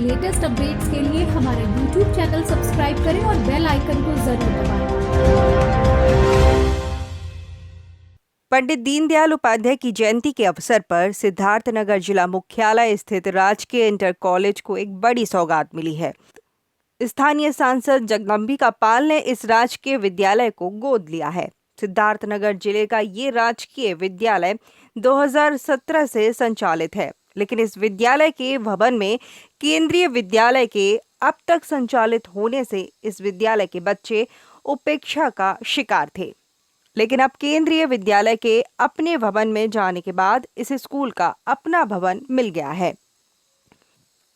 Latest updates के लिए हमारा YouTube चैनल सब्सक्राइब करें और बेल आइकन को जरूर दबाएं। पंडित दीनदयाल उपाध्याय की जयंती के अवसर पर सिद्धार्थनगर जिला मुख्यालय स्थित राजकीय इंटर कॉलेज को एक बड़ी सौगात मिली है। स्थानीय सांसद जगदम्बिका पाल ने इस राजकीय विद्यालय को गोद लिया है। सिद्धार्थनगर जिले का ये राजकीय विद्यालय 2017 से संचालित है, लेकिन इस विद्यालय के भवन में केंद्रीय विद्यालय के अब तक संचालित होने से इस विद्यालय के बच्चे उपेक्षा का शिकार थे। लेकिन अब केंद्रीय विद्यालय के अपने भवन में जाने के बाद इस स्कूल का अपना भवन मिल गया है।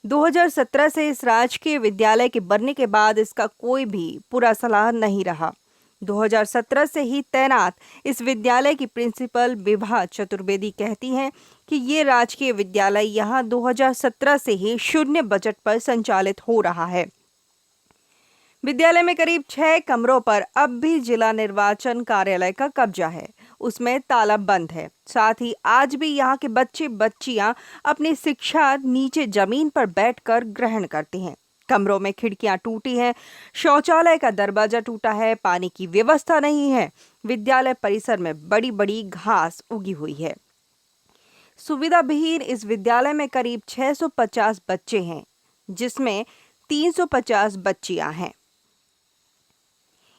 2017 से इस राजकीय विद्यालय के बनने के बाद इसका कोई भी पूरा सलाह नहीं रहा। 2017 से ही तैनात इस विद्यालय की प्रिंसिपल विभा चतुर्वेदी कहती हैं कि ये राजकीय विद्यालय यहाँ 2017 से ही शून्य बजट पर संचालित हो रहा है। विद्यालय में करीब 6 कमरों पर अब भी जिला निर्वाचन कार्यालय का कब्जा है, उसमें ताला बंद है। साथ ही आज भी यहाँ के बच्चे बच्चियां अपनी शिक्षा नीचे जमीन पर बैठकर ग्रहण करते हैं। कमरों में खिड़कियां टूटी हैं, शौचालय का दरवाजा टूटा है, पानी की व्यवस्था नहीं है। विद्यालय परिसर में बड़ी बड़ी घास उगी हुई है। सुविधा विहीन इस विद्यालय में करीब 650 बच्चे हैं, जिसमें 350 बच्चियां हैं।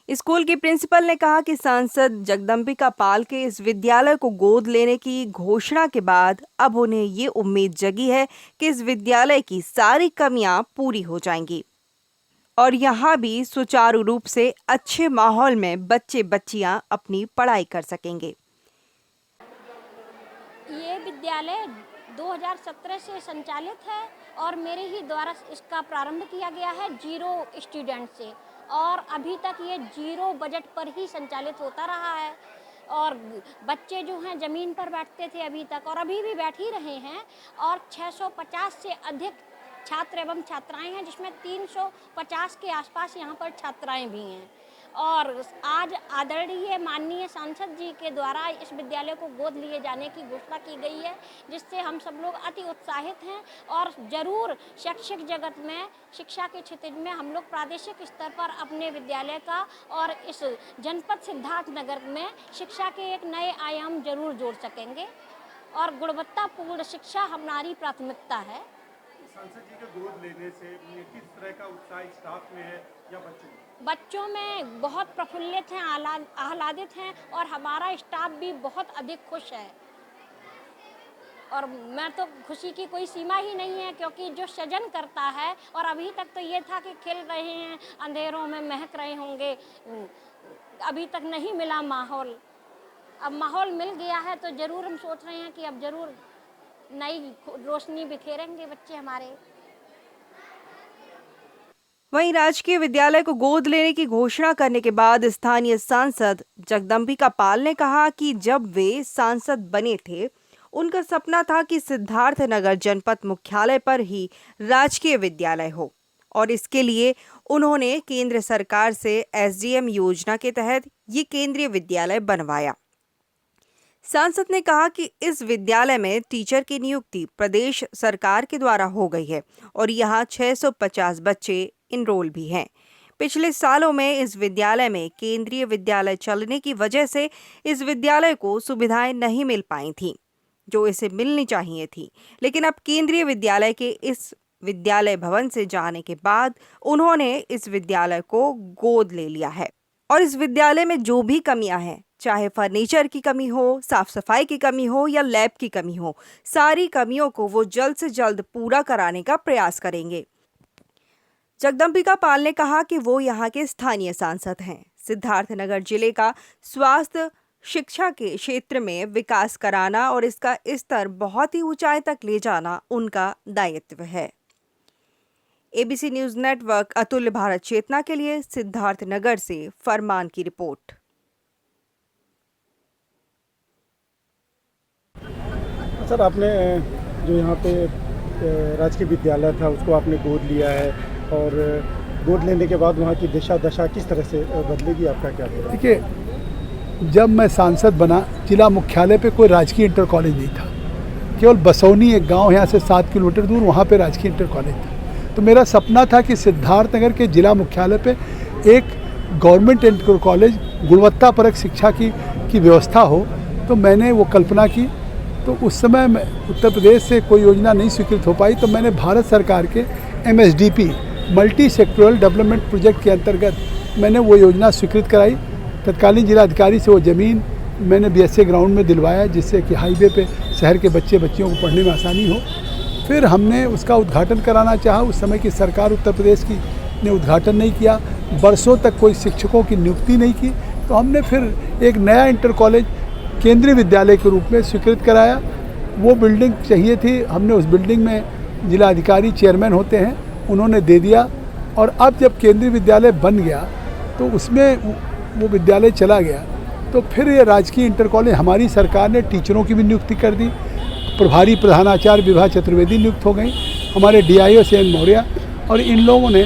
स्कूल की प्रिंसिपल ने कहा कि सांसद जगदम्बिका पाल के इस विद्यालय को गोद लेने की घोषणा के बाद अब उन्हें ये उम्मीद जगी है कि इस विद्यालय की सारी कमियां पूरी हो जाएंगी और यहाँ भी सुचारू रूप से अच्छे माहौल में बच्चे बच्चियां अपनी पढ़ाई कर सकेंगे। ये विद्यालय 2017 से संचालित है और मेरे ही द्वारा इसका प्रारंभ किया गया है 0 स्टूडेंट से, और अभी तक ये 0 बजट पर ही संचालित होता रहा है। और बच्चे जो हैं ज़मीन पर बैठते थे अभी तक, और अभी भी बैठ ही रहे हैं, और 650 से अधिक छात्र एवं छात्राएं हैं, जिसमें 350 के आसपास यहाँ पर छात्राएं भी हैं। और आज आदरणीय माननीय सांसद जी के द्वारा इस विद्यालय को गोद लिए जाने की घोषणा की गई है, जिससे हम सब लोग अति उत्साहित हैं। और ज़रूर शैक्षिक जगत में, शिक्षा के क्षेत्र में हम लोग प्रादेशिक स्तर पर अपने विद्यालय का और इस जनपद सिद्धार्थनगर में शिक्षा के एक नए आयाम जरूर जोड़ सकेंगे, और गुणवत्तापूर्ण शिक्षा हमारी प्राथमिकता है। सांसद जी के गोद लेने से किस तरह का उत्साह स्टाफ में है या बच्चों में बहुत प्रफुल्लित हैं, आह्लादित हैं, और हमारा स्टाफ भी बहुत अधिक खुश है। और मैं तो खुशी की कोई सीमा ही नहीं है, क्योंकि जो सृजन करता है, और अभी तक तो ये था कि खेल रहे हैं, अंधेरों में महक रहे होंगे, अभी तक नहीं मिला माहौल। अब माहौल मिल गया है तो ज़रूर हम सोच रहे हैं कि अब ज़रूर नई रोशनी बिखेरेंगे बच्चे हमारे। वहीं राजकीय विद्यालय को गोद लेने की घोषणा करने के बाद स्थानीय सांसद जगदम्बिका पाल ने कहा कि जब वे सांसद बने थे, उनका सपना था कि सिद्धार्थनगर जनपद मुख्यालय पर ही राजकीय विद्यालय हो, और इसके लिए उन्होंने केंद्र सरकार से SDM योजना के तहत ये केंद्रीय विद्यालय बनवाया। सांसद ने कहा कि इस विद्यालय में टीचर की नियुक्ति प्रदेश सरकार के द्वारा हो गई है और यहाँ 650 बच्चे इनरोल भी हैं। पिछले सालों में इस विद्यालय में केंद्रीय विद्यालय चलने की वजह से इस विद्यालय को सुविधाएं नहीं मिल पाई थीं, जो इसे मिलनी चाहिए थी। लेकिन अब केंद्रीय विद्यालय के इस विद्यालय भवन से जाने के बाद उन्होंने इस विद्यालय को गोद ले लिया है, और इस विद्यालय में जो भी कमियां हैं, चाहे फर्नीचर की कमी हो, साफ सफाई की कमी हो या लैब की कमी हो, सारी कमियों को वो जल्द से जल्द पूरा कराने का प्रयास करेंगे। जगदम्बिका पाल ने कहा कि वो यहाँ के स्थानीय सांसद हैं। सिद्धार्थनगर जिले का स्वास्थ्य शिक्षा के क्षेत्र में विकास कराना और इसका स्तर बहुत ही ऊंचाई तक ले जाना उनका दायित्व है। ABC न्यूज नेटवर्क अतुल्य भारत चेतना के लिए सिद्धार्थनगर से फरमान की रिपोर्ट। सर, आपने जो यहाँ पे राजकीय विद्यालय था उसको आपने गोद लिया है, और गोद लेने के बाद वहाँ की दशा किस तरह से बदलेगी, आपका क्या है? देखिए, जब मैं सांसद बना, जिला मुख्यालय पे कोई राजकीय इंटर कॉलेज नहीं था। केवल बसौनी एक गांव यहाँ से 7 किलोमीटर दूर, वहाँ पे राजकीय इंटर कॉलेज था। तो मेरा सपना था कि सिद्धार्थनगर के जिला मुख्यालय पे एक गवर्नमेंट इंटर कॉलेज गुणवत्तापरक शिक्षा की व्यवस्था हो। तो मैंने वो कल्पना की। तो उस समय उत्तर प्रदेश से कोई योजना नहीं स्वीकृत हो पाई, तो मैंने भारत सरकार के MSDP multi sectoral development project के अंतर्गत मैंने वो योजना स्वीकृत कराई। तत्कालीन जिलाधिकारी से वो ज़मीन मैंने BSA ग्राउंड में दिलवाया, जिससे कि हाईवे पे शहर के बच्चियों को पढ़ने में आसानी हो। फिर हमने उसका उद्घाटन कराना चाहा। उस समय की सरकार उत्तर प्रदेश की ने उद्घाटन नहीं किया, बरसों तक कोई शिक्षकों की नियुक्ति नहीं की। तो हमने फिर एक नया इंटर कॉलेज केंद्रीय विद्यालय के रूप में स्वीकृत कराया। वो बिल्डिंग चाहिए थी, हमने उस बिल्डिंग में जिलाधिकारी चेयरमैन होते हैं, उन्होंने दे दिया। और अब जब केंद्रीय विद्यालय बन गया तो उसमें वो विद्यालय चला गया। तो फिर ये राजकीय इंटर कॉलेज, हमारी सरकार ने टीचरों की भी नियुक्ति कर दी। प्रभारी प्रधानाचार्य विभा चतुर्वेदी नियुक्त हो गई, हमारे DIO CN मौर्य। और इन लोगों ने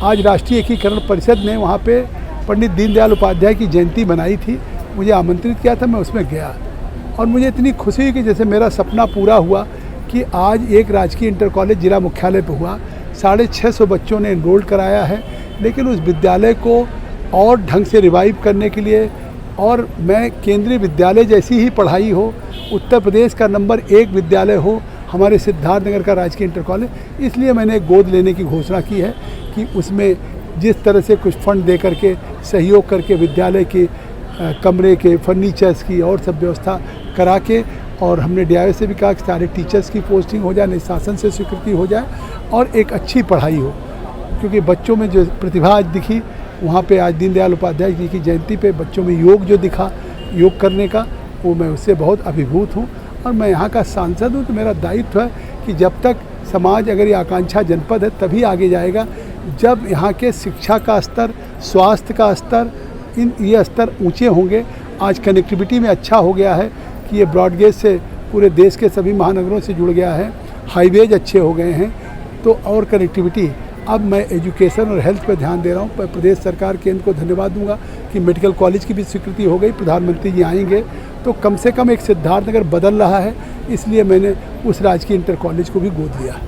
आज राष्ट्रीय एकीकरण परिषद ने वहाँ पे पंडित दीनदयाल उपाध्याय की जयंती बनाई थी, मुझे आमंत्रित किया था, मैं उसमें गया। और मुझे इतनी खुशी हुई कि जैसे मेरा सपना पूरा हुआ कि आज एक राजकीय इंटर कॉलेज जिला मुख्यालय पर हुआ। 650 बच्चों ने एनरोल कराया है। लेकिन उस विद्यालय को और ढंग से रिवाइव करने के लिए, और मैं केंद्रीय विद्यालय जैसी ही पढ़ाई हो, उत्तर प्रदेश का नंबर 1 विद्यालय हो हमारे सिद्धार्थनगर का राजकीय इंटर कॉलेज, इसलिए मैंने गोद लेने की घोषणा की है कि उसमें जिस तरह से कुछ फंड दे करके सहयोग करके विद्यालय के कमरे के फर्नीचर्स की और सब व्यवस्था करा के, और हमने DIO से भी कहा कि सारे टीचर्स की पोस्टिंग हो जाए, शासन से स्वीकृति हो जाए और एक अच्छी पढ़ाई हो। क्योंकि बच्चों में जो प्रतिभा आज दिखी, वहाँ पे आज दीनदयाल उपाध्याय जी की जयंती पे बच्चों में योग जो दिखा, योग करने का, वो मैं उससे बहुत अभिभूत हूँ। और मैं यहाँ का सांसद हूँ, तो मेरा दायित्व है कि जब तक समाज, अगर ये आकांक्षा जनपद है तभी आगे जाएगा, जब यहाँ के शिक्षा का स्तर, स्वास्थ्य का स्तर, ये स्तर ऊंचे होंगे। आज कनेक्टिविटी में अच्छा हो गया है कि ये ब्रॉडगेज से पूरे देश के सभी महानगरों से जुड़ गया है, हाईवेज अच्छे हो गए हैं। तो और कनेक्टिविटी, अब मैं एजुकेशन और हेल्थ पर ध्यान दे रहा हूँ। प्रदेश सरकार केंद्र को धन्यवाद दूंगा कि मेडिकल कॉलेज की भी स्वीकृति हो गई, प्रधानमंत्री जी आएंगे तो कम से कम एक सिद्धार्थनगर बदल रहा है। इसलिए मैंने उस राजकीय इंटर कॉलेज को भी गोद लिया।